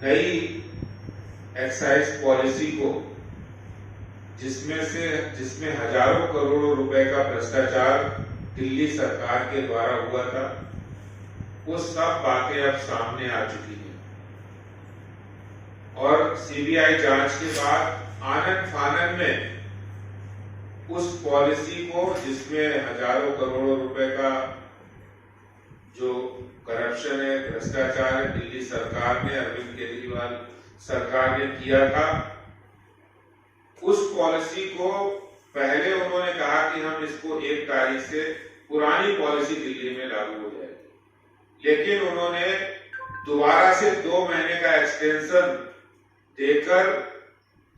नई excise policy को जिसमें हजारों करोड़ों रुपए का भ्रष्टाचार दिल्ली सरकार के द्वारा हुआ था, वो सब बातें अब सामने आ चुकी हैं। और सीबीआई जांच के बाद आनन फानन में उस पॉलिसी को, जिसमें हजारों करोड़ों रुपए का जो करप्शन है, भ्रष्टाचार है, दिल्ली सरकार ने, अरविंद केजरीवाल सरकार ने किया था, उस पॉलिसी को पहले उन्होंने कहा कि हम इसको 1 तारीख से पुरानी पॉलिसी दिल्ली में लागू हो जाएगी, लेकिन उन्होंने दोबारा से 2 महीने का एक्सटेंशन देकर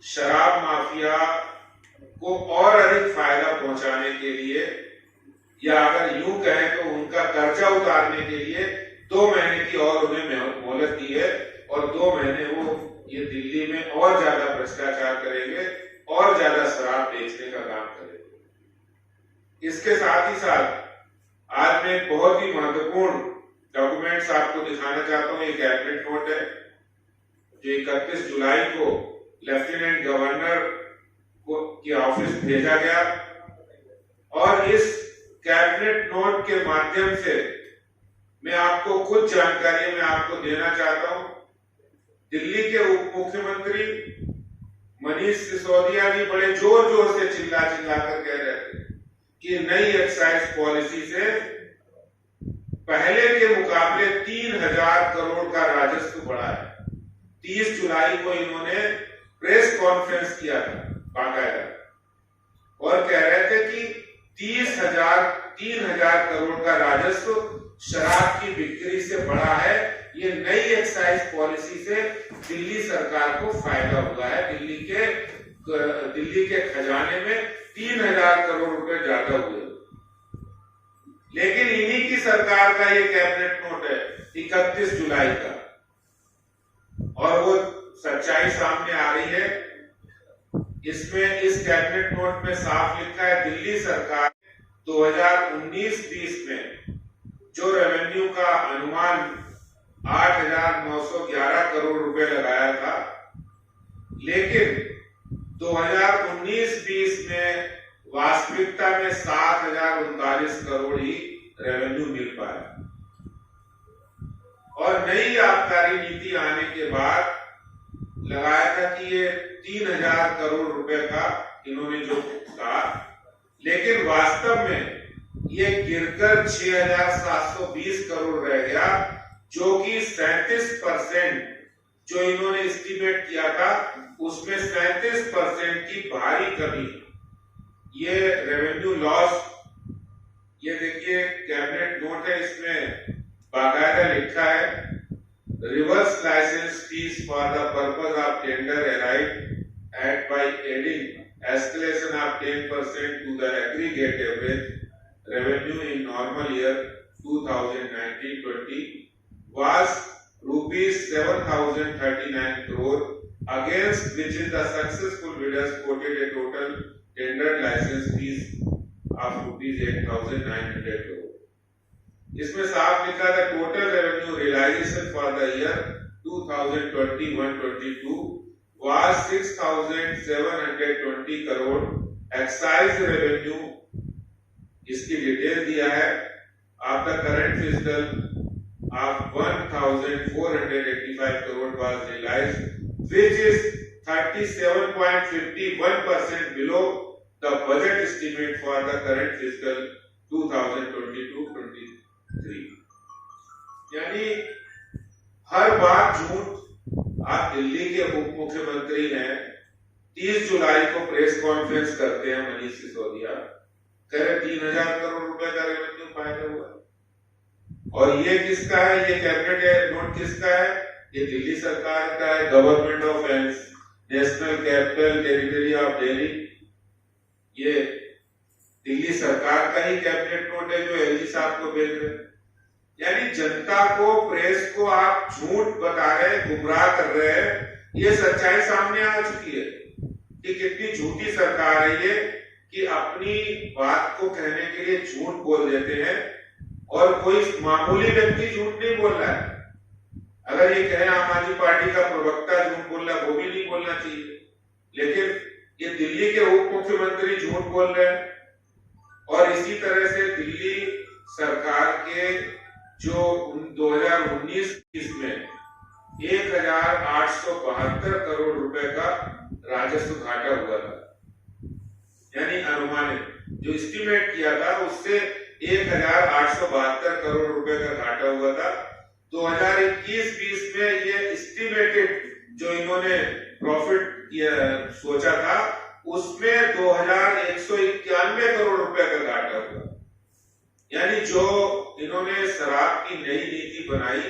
शराब माफिया को और अधिक फायदा पहुंचाने के लिए, या अगर यूं कहें तो उनका कर्जा उतारने के लिए 2 महीने की और उन्हें मोहलत दी है। और 2 महीने वो ये दिल्ली में और ज्यादा भ्रष्टाचार करेंगे और ज्यादा शराब बेचने का काम करेंगे। इसके साथ ही साथ आज मैं बहुत ही महत्वपूर्ण डॉक्यूमेंट्स आपको दिखाना चाहता हूं। ये कैबिनेट नोट है जो 31 जुलाई को लेफ्टिनेंट गवर्नर के ऑफिस भेजा गया, और इस कैबिनेट नोट के माध्यम से मैं आपको कुछ जानकारी मैं आपको देना चाहता हूं। दिल्ली के उप मुख्यमंत्री मनीष सिसोदिया जी बड़े जोर जोर से चिल्ला कर कह रहे थे कि नई एक्साइज पॉलिसी से पहले के मुकाबले 3000 करोड़ का राजस्व बढ़ा है। 30 जुलाई को इन्होंने प्रेस कॉन्फ्रेंस किया था बाकायदा, और कह रहे थे कि 3000 करोड़ का राजस्व शराब की बिक्री से बढ़ा है। ये नई एक्साइज पॉलिसी से दिल्ली सरकार को फायदा हुआ है। दिल्ली के खजाने में 3000 करोड़ रुपए ज्यादा हुए। लेकिन इन्हीं की सरकार का ये कैबिनेट नोट है 31 जुलाई का, और वो सच्चाई सामने आ रही है। इसमें इस कैबिनेट नोट में साफ लिखा है, दिल्ली सरकार 2019-20 में जो रेवेन्यू का अनुमान 8,911 करोड़ रुपए लगाया था, लेकिन 2019-20 में वास्तविकता में 7,039 करोड़ ही रेवेन्यू मिल पाया। और नई आबकारी नीति आने के बाद लगाया था कि ये 3,000 करोड़ रुपए का इन्होंने जो कहा, लेकिन वास्तव में ये गिरकर 6,720 करोड़ रह गया, जो कि 37% जो इन्होंने एस्टीमेट किया था उसमें 37% की भारी कमी। ये रेवेन्यू लॉस, ये देखिए कैबिनेट नोट है, इसमें बाकायदा लिखा है, reverse licence fees for the purpose of tender arrived at by adding escalation of 10% to the aggregate average revenue in normal year 2019-20 was rupees 7,039 crore, against which is the successful bidders quoted a total tendered license fees of rupees 8,900 crore. इसमें साफ लिखा था total revenue realisation for the year 2021-22 was 6,720 crore. Excise revenue इसकी detail दिया है, after current fiscal of 1,485 crore was realized, which is 37.51% below the budget estimate for the current fiscal 2022-23। यानी हर बार झूठ। आप दिल्ली के उप मुख्यमंत्री हैं, 30 जुलाई को प्रेस कॉन्फ्रेंस करते हैं मनीष सिसोदिया, कह रहे 3,000 करोड़ रुपए का रेवेन्यू फायदा हुआ। और ये किसका है? ये कैबिनेट नोट किसका है? ये दिल्ली सरकार का है, government of national capital territory of Delhi. ये दिल्ली सरकार का ही कैबिनेट नोट है जो एलजी साहब को भेज रहे हैं। यानी जनता को, प्रेस को आप झूठ बता रहे, गुमराह कर रहे हैं। ये सच्चाई सामने आ चुकी है कि कितनी झूठी सरकार है ये, कि अपनी बात को कहने के लिए झूठ बोल देते हैं, और कोई मामूली व्यक्ति झूठ नहीं बोल रहा है। अगर ये कहे आम आदमी पार्टी का प्रवक्ता झूठ बोल रहा है, वो भी नहीं बोलना चाहिए, लेकिन ये दिल्ली के उप मुख्यमंत्री झूठ बोल रहे हैं। और इसी तरह से दिल्ली सरकार के जो 2019 में 1872 करोड़ रुपए का राजस्व घाटा हुआ था, यानी अनुमानित जो एस्टिमेट किया था उससे 1872 करोड़ रुपए का घाटा हुआ था। 2021-20 में ये एस्टिमेटेड जो इन्होंने प्रॉफिट सोचा था उसमें 2191 करोड़ रुपए का घाटा हुआ। यानी जो इन्होंने शराब की नई नीति बनाई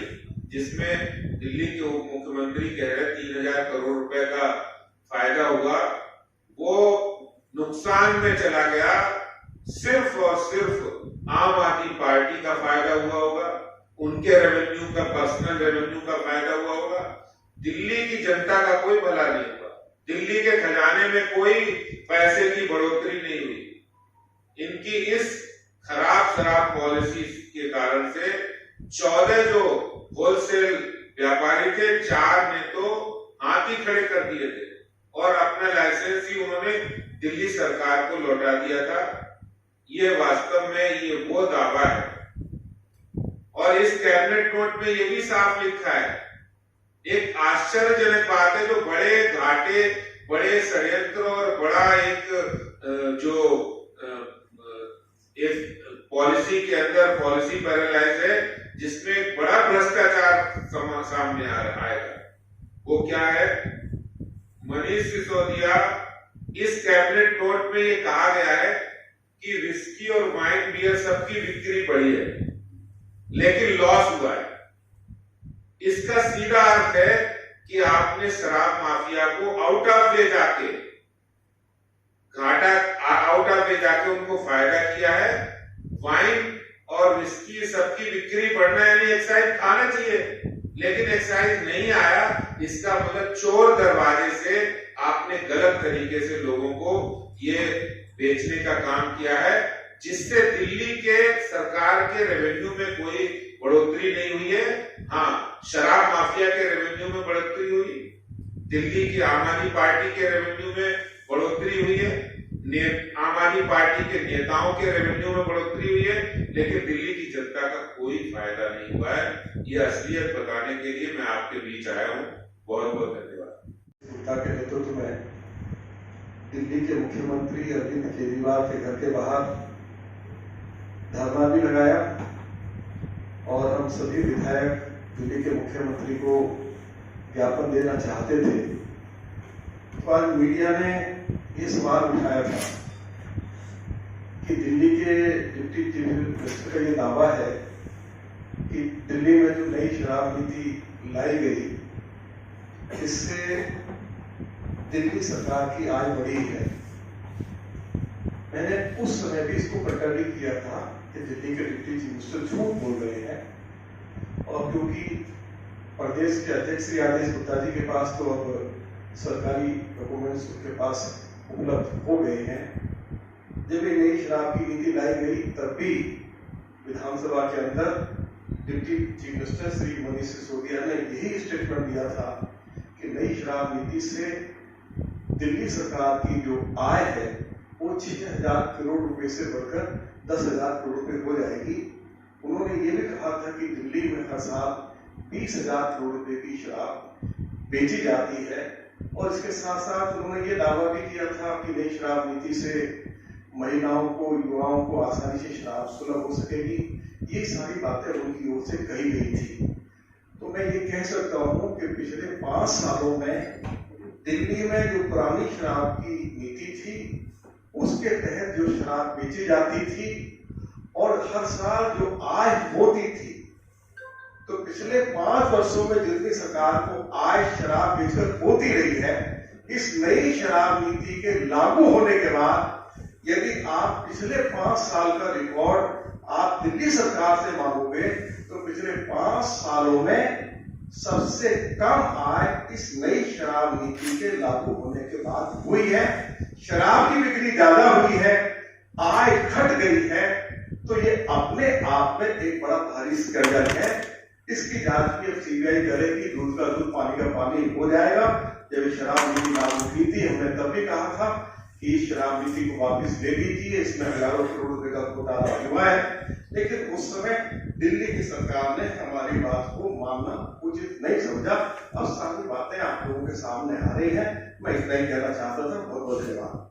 जिसमें दिल्ली के उप मुख्यमंत्री कह रहे 3000 करोड़ रुपए का फायदा हुआ, वो नुकसान में चला गया। सिर्फ और सिर्फ आम आदमी पार्टी का फायदा हुआ होगा, उनके रेवेन्यू का, पर्सनल रेवेन्यू का फायदा हुआ होगा। दिल्ली की जनता का कोई भला नहीं हुआ, दिल्ली के खजाने में कोई पैसे की बढ़ोतरी नहीं हुई। इनकी इस खराब शराब पॉलिसी के कारण से 14 जो होलसेल व्यापारी थे, 4 ने तो हाथ ही खड़े कर दिए थे और अपना लाइसेंस ही उन्होंने दिल्ली सरकार को लौटा दिया था। ये वास्तव में ये वो दावा है। और इस कैबिनेट नोट में ये भी साफ लिखा है, एक आश्चर्यजनक बात है, जो बड़े घाटे, बड़े षड्यंत्र और बड़ा एक जो एक पॉलिसी के अंदर पॉलिसी पैरालाइज है जिसमें एक बड़ा भ्रष्टाचार सामने आएगा। वो क्या है? मनीष सिसोदिया, इस कैबिनेट नोट में ये कहा गया है कि विस्की और वाइन बियर सबकी बिक्री बढ़ी है लेकिन लॉस हुआ है। इसका सीधा अर्थ है कि आपने शराब माफिया को आउट ऑफ वे जाके उनको फायदा किया है। वाइन और विस्की सबकी बिक्री बढ़ना यानी एक्साइज खाना चाहिए, लेकिन एक्साइज नहीं आया। इसका मतलब चोर दरवाजे से आपने गलत तरीके से लोगों को ये बेचने का काम किया है, जिससे दिल्ली के सरकार के रेवेन्यू में कोई बढ़ोतरी नहीं हुई है। हाँ, शराब माफिया के रेवेन्यू में बढ़ोतरी हुई, दिल्ली की आम आदमी पार्टी के रेवेन्यू में बढ़ोतरी हुई है, आम आदमी पार्टी के नेताओं के रेवेन्यू में बढ़ोतरी हुई है, लेकिन दिल्ली की जनता का कोई फायदा नहीं हुआ है। ये असलियत बताने के लिए मैं आपके बीच आया हूँ। बहुत बहुत धन्यवाद। गुप्ता के नेतृत्व में दिल्ली के मुख्यमंत्री अरविंद केजरीवाल के घर के बाहर धरना भी लगाया और हम सभी विधायक दिल्ली के मुख्यमंत्री को ज्ञापन देना चाहते थे। तो आज मीडिया ने ये सवाल उठाया था कि दिल्ली के डिप्टी चीफ मिनिस्टर का ये दावा है कि दिल्ली में जो नई शराब नीति लाई गई इससे दिल्ली सरकार की आय बढ़ी है। मैंने उस समय भी इसको प्रकटित किया था कि दिल्ली के डिप्टी चीफ मिनिस्टर झूठ बोल रहे हैं, और क्योंकि प्रदेश के अध्यक्ष श्री आदेश गुप्ता जी के पास तो अब सरकारी डॉक्यूमेंट्स उनके पास उपलब्ध हो गए हैं। जब ये नई शराब की नीति लाई गई तब भी विधानसभा के अंदर deputy chief minister Shri Manish Sisodia ने यही स्टेटमेंट दिया था कि नई शराब नीति से दिल्ली सरकार की जो आय है वो 6000 करोड़ रुपए से बढ़कर 10,000 करोड़ रुपए हो जाएगी। उन्होंने ये भी कहा था कि दिल्ली में हर साल 20,000 करोड़ रुपए की शराब बेची जाती है, और इसके साथ साथ उन्होंने ये दावा भी किया था कि नई शराब नीति से महिलाओं को, युवाओं को आसानी से शराब सुलभ हो सकेगी। ये सारी बातें उनकी ओर से कही गई थी। तो मैं ये कह सकता हूँ कि पिछले 5 सालों में दिल्ली में जो पुरानी शराब की नीति थी उसके तहत जो शराब बेची जाती थी और हर साल जो आय होती थी, तो पिछले 5 वर्षों में दिल्ली सरकार को आय शराब बेचकर होती रही है। इस नई शराब नीति के लागू होने के बाद यदि आप पिछले 5 साल का रिकॉर्ड आप दिल्ली सरकार से मांगोगे तो पिछले 5 सालों में सबसे कम आय इस नई शराब नीति के लागू होने के बाद हुई है। शराब की बिक्री ज्यादा हुई है, आय घट गई है, तो ये अपने आप में एक बड़ा भारी स्कैंडल है। इसकी जांच भी अब सीबीआई करेगी। दूध का दूध पानी का पानी हो जाएगा। जब ये शराब नीति लागू की थी, हमने तब भी कहा था कि इस शराब नीति को वापस ले लीजिए, इसमें हजारों करोड़ रुपए का घोटाला हुआ है। लेकिन उस समय दिल्ली की सरकार ने हमारी बात को मानना उचित नहीं समझा। अब सारी बातें आप लोगों के सामने आ रही हैं। मैं इतना ही कहना चाहता था। बहुत बहुत धन्यवाद।